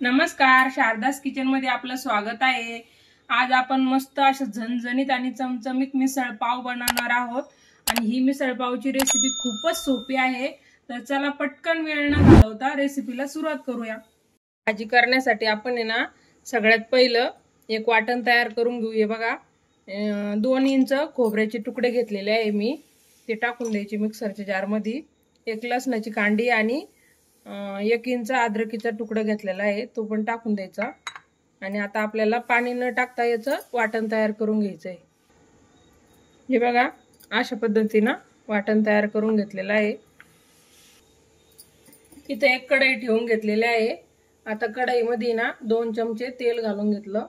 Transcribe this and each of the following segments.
नमस्कार, शारदास किचन मध्ये आपलं स्वागत आहे। आज आपण मस्त अशा झणझणीत आणि चमचमीत मिसळ पाव बनवणार आहोत आणि ही मिसळ पावची रेसिपी खूपच सोपी आहे। तर चला पटकन वेळ न घालवता रेसिपीला सुरुवात करूया। भाजी करण्यासाठी आपण ना सगळ्यात पहिलं एक वाटण तयार करून घेऊया। बघा 2 इंच खोबऱ्याचे तुकडे घेतलेले आहे मी, ते टाकून द्यायचे मिक्सरच्या जार मध्ये। एक लसणाची कांडी आणि 1 इंच अद्रकीचा तुकडा घेतलेला आहे, तो पण टाकून द्यायचा। आणि आता आपल्याला पाणी न टाकता याचं वाटण तयार करून घ्यायचं आहे। हे बघा अशा पद्धतीने वाटण तयार करून घेतलेलं आहे। इथे एक कढई ठेवून घेतलेली आहे। आता कढईमध्ये ना 2 चमचे तेल घालून घेतलं।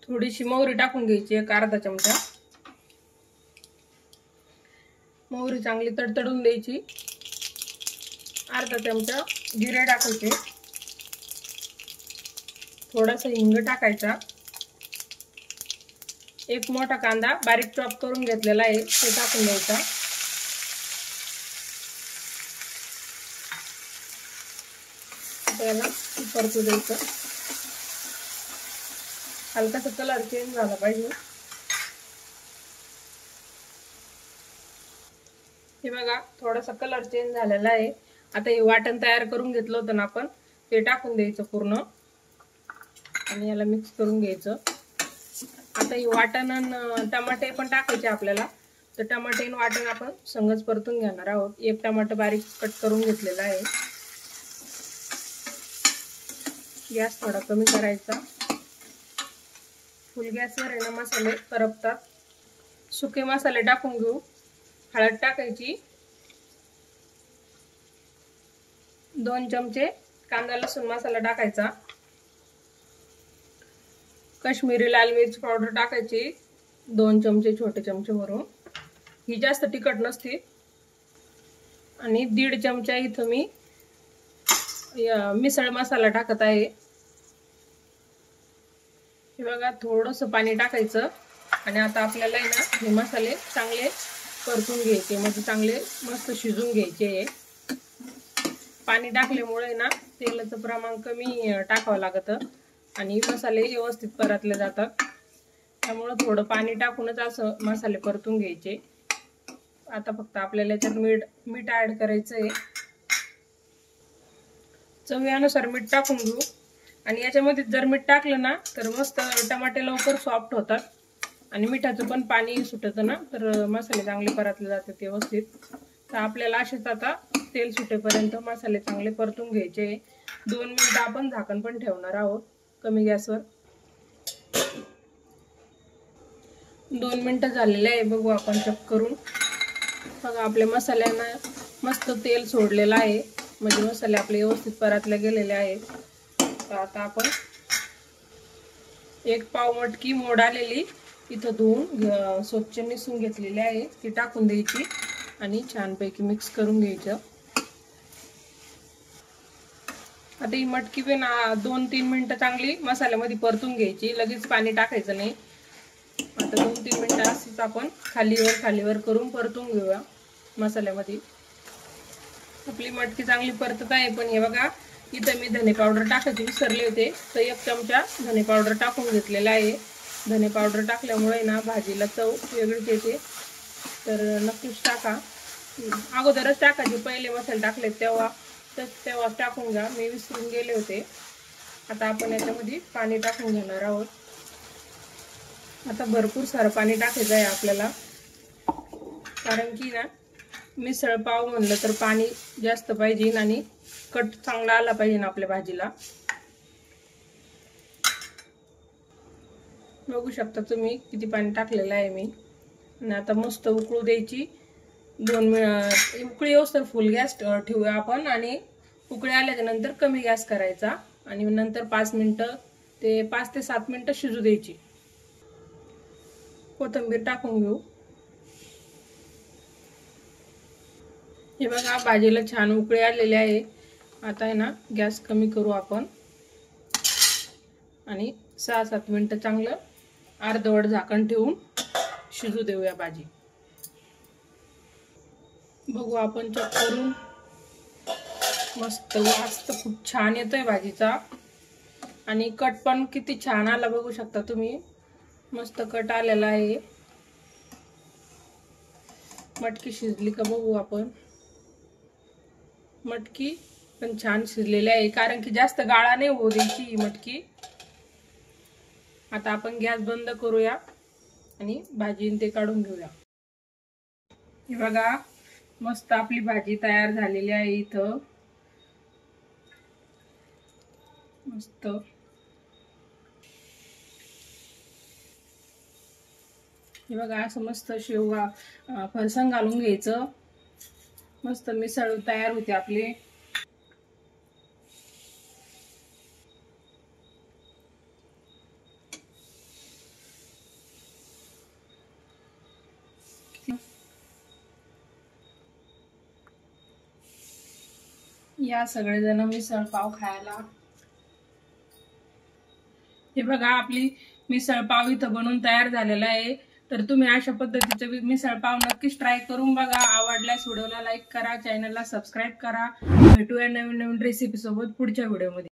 थोडीशी मोहरी टाकून घ्यायची, एक अर्धा चमचा। मोहरी चांगली तडतडून द्यायची। अर्धा चमचा जिरे टाकायचे, थोडासा हिंग टाकायचा। एक मोठा कांदा बारीक चॉप करून घेतलेला आहे, ते टाकून द्यायचा। त्याला परतू द्यायचं। हलकासा कलर चेंज झाला पाहिजे। हे बघा थोडासा कलर चेंज झालेला आहे। आता हे वाटण तयार करून घेतलं होतं ना आपण, ते टाकून द्यायचं पूर्ण आणि याला मिक्स करून घ्यायचं। आता हे वाटण आणि टमाटे पण टाकायचे आपल्याला, तर टमाटे आणि वाटण आपण संगच परतून घेणार आहोत। एक टमाटर बारीक कट करून घेतलेला आहे। गॅस थोडा कमी करायचा। फुल गॅसवर आहे ना मसाले करपतात। सुके मसाले टाकून घेऊ। हळद टाकायची, 2 चमचे कांदा लसूण मसाला टाकायचा। काश्मीरी लाल मिर्च पावडर टाकायची 2 चमचे, छोटे चमचे भरून। ही जास्त तिखट नसते। आणि 1.5 चमचा इथं मी मिसळ मसाला टाकत आहे। हे बघा थोडंसं पाणी टाकायचं आणि आता आपल्याला ना हे मसाले चांगले परतून घ्यायचे, म्हणजे चांगले मस्त शिजून घ्यायचे। पाणी टाकल्यामुळे ना तेलाचं प्रमाण कमी टाकावं लागतं आणि मसाले व्यवस्थित परतले जातात। त्यामुळे थोडं पाणी टाकूनच असं मसाले परतून घ्यायचे। आता फक्त आपल्याला याच्यात मीठ ऍड करायचं आहे। चवीनुसार मीठ टाकून घेऊ। आणि याच्यामध्ये जर मीठ टाकलं ना तर मस्त टमाटे लवकर सॉफ्ट होतात आणि मिठाचं पण पाणी सुटतं ना, तर मसाले चांगले परतले जातात व्यवस्थित। तर आपल्याला असेच आता तेल सुटेपर्यंत मसाले चांगले परतून घ्यायचे। 2 मिनिट आपण झाकण पण ठेवणार आहोत कमी गॅसवर। 2 मिनिटं झालेले आहे, बघू आपण चेक करून। बघा आपल्या मसाल्यांना मस्त तेल सोडलेलं आहे, म्हणजे मसाले आपले व्यवस्थित परतले गेलेले आहेत। तर आता आपण 1 पाव मटकी मोड आलेली इथं धुवून स्वच्छ निसून घेतलेली आहे, ती टाकून द्यायची आणि छानपैकी मिक्स करून घ्यायचं। आता ही मटकी पण 2-3 मिनिटं चांगली मसाल्यामध्ये परतून घ्यायची, लगेच पाणी टाकायचं नाही। आता 2-3 मिनिटं असंच आपण खालीवर करून परतून घेऊया मसाल्यामध्ये। आपली मटकी चांगली परतत आहे, पण हे बघा इथं मी धने पावडर टाकायचे विसरले होते, तर 1 चमचा धने पावडर टाकून घेतलेला आहे। धने पावडर टाकल्यामुळे ना भाजीला चव वेगळीच येते, तर नक्कीच टाका। अगोदरच टाकायचे, पहिले मसाले टाकले तेव्हा टाकून घ्या, मी विसरून गेले होते। आता आपण याच्यामध्ये पाणी टाकून घेणार आहोत। आता भरपूर सारं पाणी टाकायचं आहे आपल्याला, कारण की ना मिसळ पाव म्हणलं तर पाणी जास्त पाहिजे आणि कट चांगला आला पाहिजे ना आपल्या भाजीला। बघू शकता तुम्ही किती पाणी टाकलेलं आहे मी। आणि आता मस्त उकळू द्यायची। 2 उकळी येऊस तर फुल गॅस ठेवूया आपण आणि उकळी आल्याच्या नंतर कमी गॅस करायचा आणि नंतर 5 ते 7 मिनिटं शिजू द्यायची। कोथिंबीर टाकून घेऊ। हे बघा भाजीला छान उकळी आलेली आहे। आता आहे ना गॅस कमी करू आपण आणि 6-7 मिनिटं चांगलं अर्धवट झाकण ठेवून शिजू देऊया भाजी। बघू आपण चेक करून. मस्त वास तर खूप छान येतोय भाजीचा आणि कट पण किती छान आला बघू शकता तुम्ही. मस्त कट आलेला आहे. मटकी शिजली का बघू आपण. मटकी पण छान शिजलेली आहे कारण की जास्त गाळा नाही होऊ द्यायची ही मटकी. आता आपण गॅस बंद करूया आणि भाजी ते काढून घेऊया. हे बघा मस्त आपली भाजी तयार झालेली आहे. इथं मस्त हे बघा असं मस्त शेवगा फरसाण घालून घ्यायचं. मस्त मिसळ तयार होते आपली. या सगळेजण मिसळ पाव खायला. हे बघा आपली मिसळ पाव इथं बनवून तयार झालेला आहे. तर तुम्ही अशा पद्धतीचे मिसळ पाव नक्कीच ट्राय करून बघा. आवडल्यास व्हिडिओला लाईक करा, चॅनलला सबस्क्राईब करा. भेटूया नवीन नवीन रेसिपी सोबत पुढच्या व्हिडिओमध्ये.